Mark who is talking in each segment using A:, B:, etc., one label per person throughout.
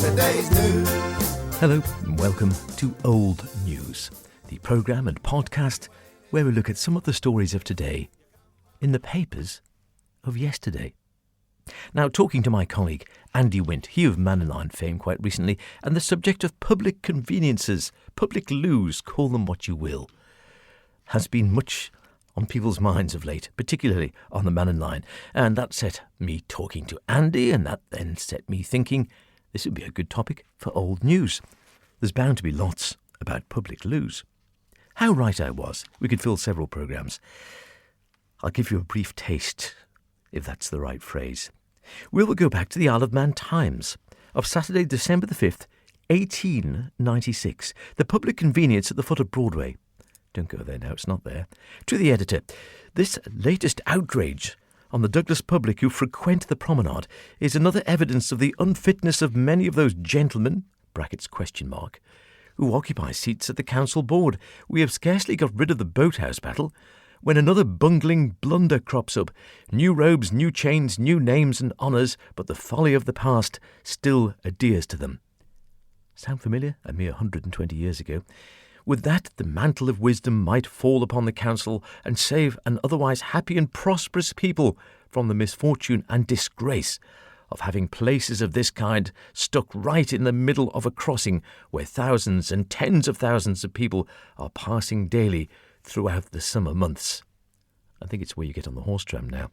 A: yesterday's news.
B: Hello and welcome to Old News, the programme and podcast where we look at some of the stories of today in the papers of yesterday. Now, talking to my colleague Andy Wint, he of Mannin Line fame quite recently, and the subject of public conveniences, public loos, call them what you will, has been much on people's minds of late, particularly on the Mannin Line. And that set me talking to Andy, and that then set me thinking this would be a good topic for Old News. There's bound to be lots about public loos. How right I was. We could fill several programmes. I'll give you a brief taste, if that's the right phrase. We will go back to the Isle of Man Times of Saturday, December the 5th, 1896. The public convenience at the foot of Broadway. Don't go there now, it's not there. To the editor, this latest outrage on the Douglas public who frequent the promenade is another evidence of the unfitness of many of those gentlemen, brackets question mark, who occupy seats at the council board. We have scarcely got rid of the boathouse battle when another bungling blunder crops up. New robes, new chains, new names and honours, but the folly of the past still adheres to them. Sound familiar? A mere 120 years ago. With that, the mantle of wisdom might fall upon the council and save an otherwise happy and prosperous people from the misfortune and disgrace of having places of this kind stuck right in the middle of a crossing where thousands and tens of thousands of people are passing daily throughout the summer months. I think it's where you get on the horse tram now.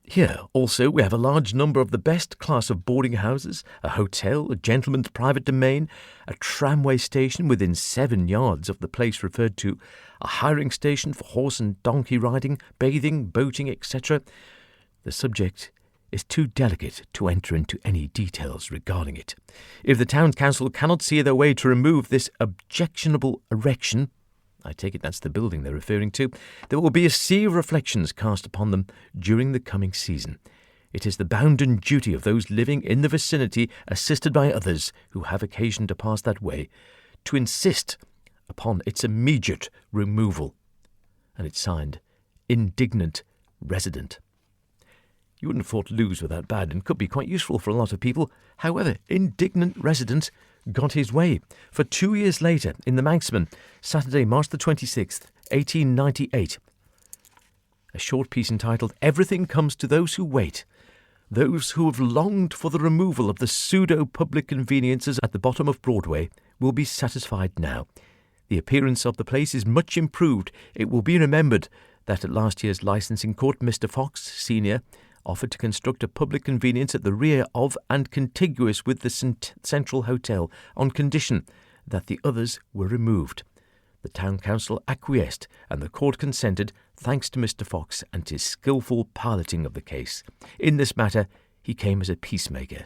B: Here, also, we have a large number of the best class of boarding houses, a hotel, a gentleman's private domain, a tramway station within 7 yards of the place referred to, a hiring station for horse and donkey riding, bathing, boating, etc. The subject is too delicate to enter into any details regarding it. If the town council cannot see their way to remove this objectionable erection, I take it that's the building they're referring to, there will be a sea of reflections cast upon them during the coming season. It is the bounden duty of those living in the vicinity, assisted by others who have occasion to pass that way, to insist upon its immediate removal. And it's signed, Indignant Resident. You wouldn't have thought loos were that bad and could be quite useful for a lot of people. However, Indignant Resident got his way. For 2 years later, in the Manxman, Saturday, March the 26th, 1898. A short piece entitled, Everything Comes to Those Who Wait. Those who have longed for the removal of the pseudo-public conveniences at the bottom of Broadway will be satisfied now. The appearance of the place is much improved. It will be remembered that at last year's licensing court, Mr. Fox, Senior, offered to construct a public convenience at the rear of and contiguous with the Central Hotel on condition that the others were removed. The town council acquiesced and the court consented, thanks to Mr. Fox and his skilful piloting of the case. In this matter, he came as a peacemaker.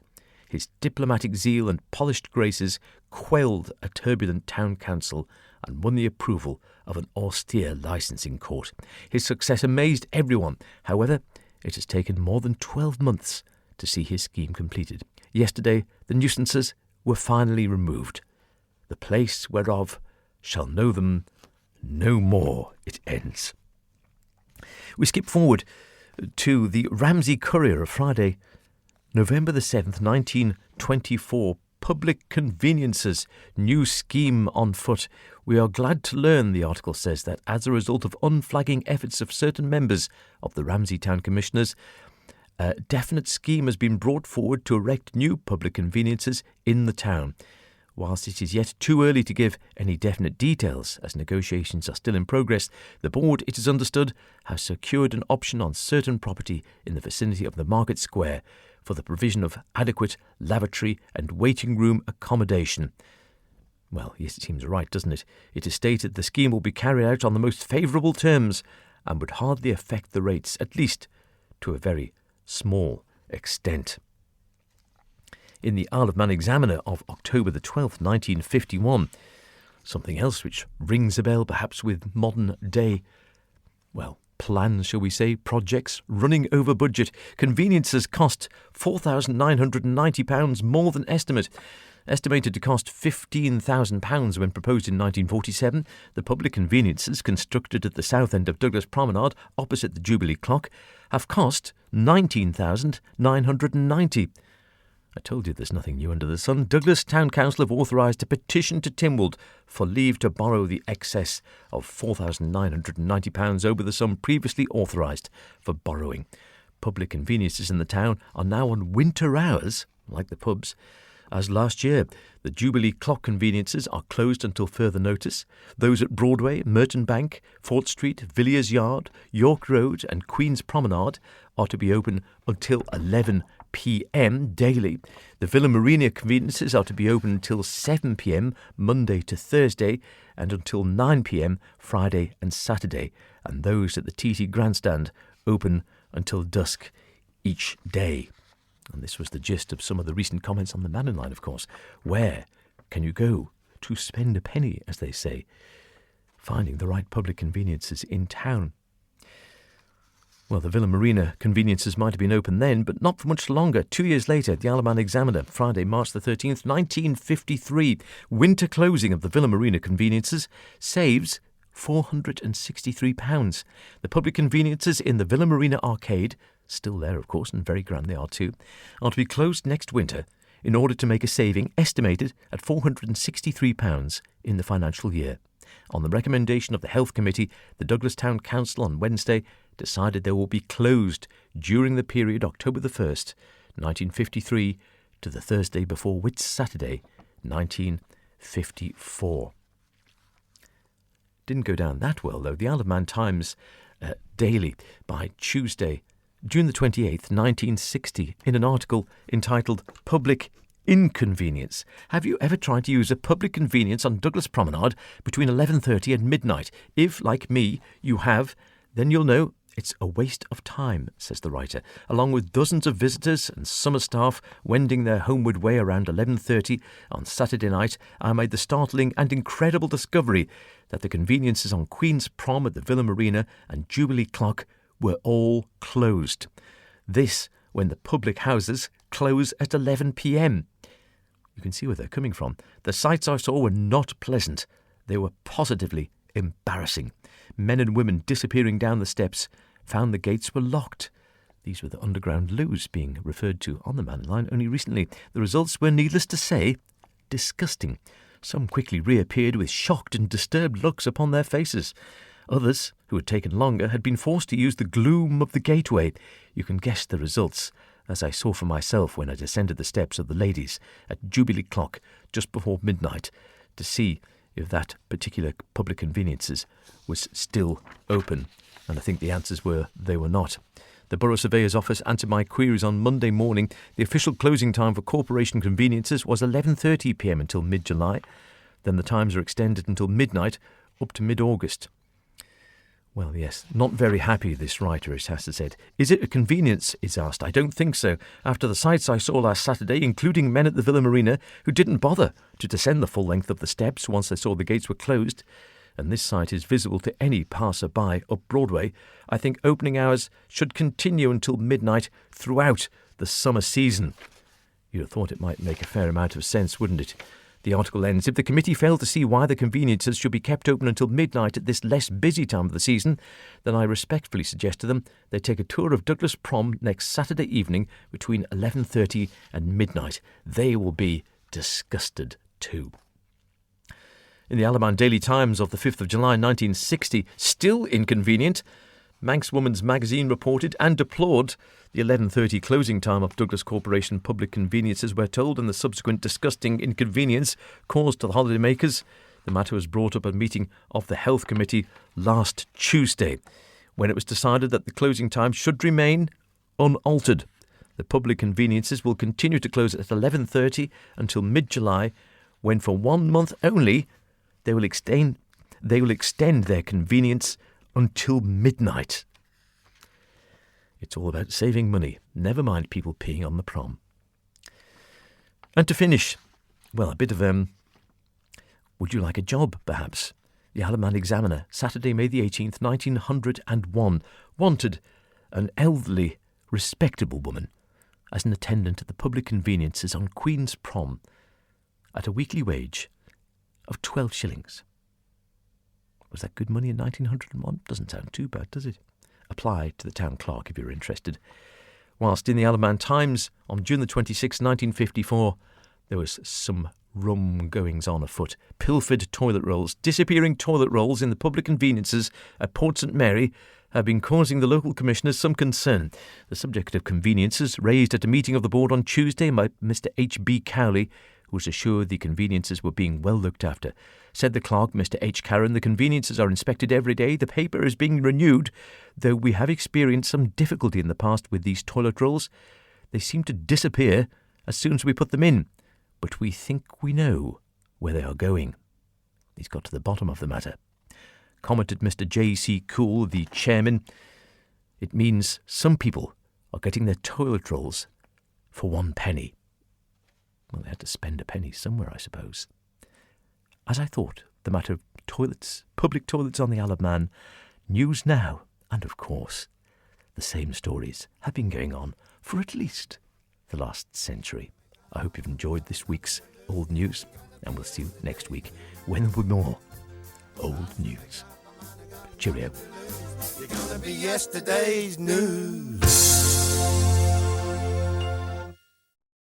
B: His diplomatic zeal and polished graces quelled a turbulent town council and won the approval of an austere licensing court. His success amazed everyone. However, it has taken more than 12 months to see his scheme completed. Yesterday, the nuisances were finally removed. The place whereof shall know them no more, it ends. We skip forward to the Ramsey Courier of Friday, November the 7th, 1924. Public conveniences, new scheme on foot. We are glad to learn, the article says, that as a result of unflagging efforts of certain members of the Ramsey Town Commissioners, a definite scheme has been brought forward to erect new public conveniences in the town. Whilst it is yet too early to give any definite details, as negotiations are still in progress, the board, it is understood, has secured an option on certain property in the vicinity of the Market Square for the provision of adequate lavatory and waiting room accommodation. Well, yes, it seems right, doesn't it? It is stated the scheme will be carried out on the most favourable terms and would hardly affect the rates, at least to a very small extent. In the Isle of Man Examiner of October the 12th, 1951, something else which rings a bell perhaps with modern day, plans, shall we say, projects running over budget. Conveniences cost £4,990 more than estimated to cost £15,000 when proposed in 1947. The public conveniences constructed at the south end of Douglas Promenade, opposite the Jubilee Clock, have cost £19,990. I told you there's nothing new under the sun. Douglas Town Council have authorised a petition to Tynwald for leave to borrow the excess of £4,990 over the sum previously authorised for borrowing. Public conveniences in the town are now on winter hours, like the pubs, as last year. The Jubilee Clock conveniences are closed until further notice. Those at Broadway, Merton Bank, Fort Street, Villiers Yard, York Road and Queen's Promenade are to be open until 11 p.m. daily. The Villa Marina conveniences are to be open until 7 p.m. Monday to Thursday and until 9 p.m. Friday and Saturday. And those at the TT Grandstand open until dusk each day. And this was the gist of some of the recent comments on the Mannin Line, of course. Where can you go to spend a penny, as they say? Finding the right public conveniences in town. Well, the Villa Marina conveniences might have been open then, but not for much longer. 2 years later, the Isle of Man Examiner, Friday, March the 13th, 1953, winter closing of the Villa Marina conveniences saves £463. The public conveniences in the Villa Marina Arcade, still there of course, and very grand they are too, are to be closed next winter in order to make a saving estimated at £463 in the financial year. On the recommendation of the Health Committee, the Douglas Town Council on Wednesday decided they will be closed during the period October the 1st, 1953 to the Thursday before Whit Saturday, 1954. Didn't go down that well, though. The Isle of Man Times Daily by Tuesday, June the 28th, 1960, in an article entitled Public Inconvenience. Have you ever tried to use a public convenience on Douglas Promenade between 11:30 and midnight? If, like me, you have, then you'll know it's a waste of time, says the writer. Along with dozens of visitors and summer staff wending their homeward way around 11:30 on Saturday night, I made the startling and incredible discovery that the conveniences on Queen's Prom at the Villa Marina and Jubilee Clock were all closed. This when the public houses close at 11 p.m. You can see where they're coming from. The sights I saw were not pleasant. They were positively embarrassing. Men and women disappearing down the steps found the gates were locked. These were the underground loos being referred to on the Mannin Line only recently. The results were, needless to say, disgusting. Some quickly reappeared with shocked and disturbed looks upon their faces. Others, who had taken longer, had been forced to use the gloom of the gateway. You can guess the results, as I saw for myself when I descended the steps of the ladies at Jubilee Clock just before midnight to see if that particular public conveniences was still open. And I think the answers were they were not. The Borough Surveyor's Office answered my queries on Monday morning. The official closing time for corporation conveniences was 11:30 p.m. until mid-July. Then the times are extended until midnight up to mid-August. Well, yes, not very happy, this writer, it has to said. Is it a convenience, is asked. I don't think so. After the sights I saw last Saturday, including men at the Villa Marina who didn't bother to descend the full length of the steps once they saw the gates were closed, and this sight is visible to any passer-by up Broadway, I think opening hours should continue until midnight throughout the summer season. You'd have thought it might make a fair amount of sense, wouldn't it? The article ends, if the committee fail to see why the conveniences should be kept open until midnight at this less busy time of the season, then I respectfully suggest to them they take a tour of Douglas Prom next Saturday evening between 11:30 and midnight. They will be disgusted too. In the Isle of Man Daily Times of the 5th of July 1960, still inconvenient, Manx Woman's Magazine reported and deplored the 11:30 closing time of Douglas Corporation public conveniences, we're told, and the subsequent disgusting inconvenience caused to the holidaymakers. The matter was brought up at a meeting of the Health Committee last Tuesday, when it was decided that the closing time should remain unaltered. The public conveniences will continue to close at 11:30 until mid-July, when for 1 month only they will extend their convenience until midnight. It's all about saving money. Never mind people peeing on the prom. And to finish, well, a bit of would you like a job, perhaps? The Isle of Man Examiner, Saturday, May the 18th, 1901, wanted an elderly, respectable woman as an attendant at the public conveniences on Queen's Prom at a weekly wage of 12 shillings. Was that good money in 1901? Doesn't sound too bad, does it? Apply to the town clerk if you're interested. whilst in the Isle of Man Times on June the 26th, 1954, there was some rum goings-on afoot. Pilfered toilet rolls, disappearing toilet rolls in the public conveniences at Port St Mary have been causing the local commissioners some concern. The subject of conveniences, raised at a meeting of the board on Tuesday by Mr H.B. Cowley, who was assured the conveniences were being well looked after. Said the clerk, Mr H. Carron, the conveniences are inspected every day. The paper is being renewed, though we have experienced some difficulty in the past with these toilet rolls. They seem to disappear as soon as we put them in, but we think we know where they are going. He's got to the bottom of the matter. Commented Mr J.C. Cool, the chairman. It means some people are getting their toilet rolls for 1 penny. Well, they had to spend a penny somewhere, I suppose. As I thought, the matter of toilets, public toilets on the Isle of Man, news now, and of course, the same stories have been going on for at least the last century. I hope you've enjoyed this week's Old News, and we'll see you next week when there will be more Old News. Cheerio.
A: You're gonna be yesterday's news.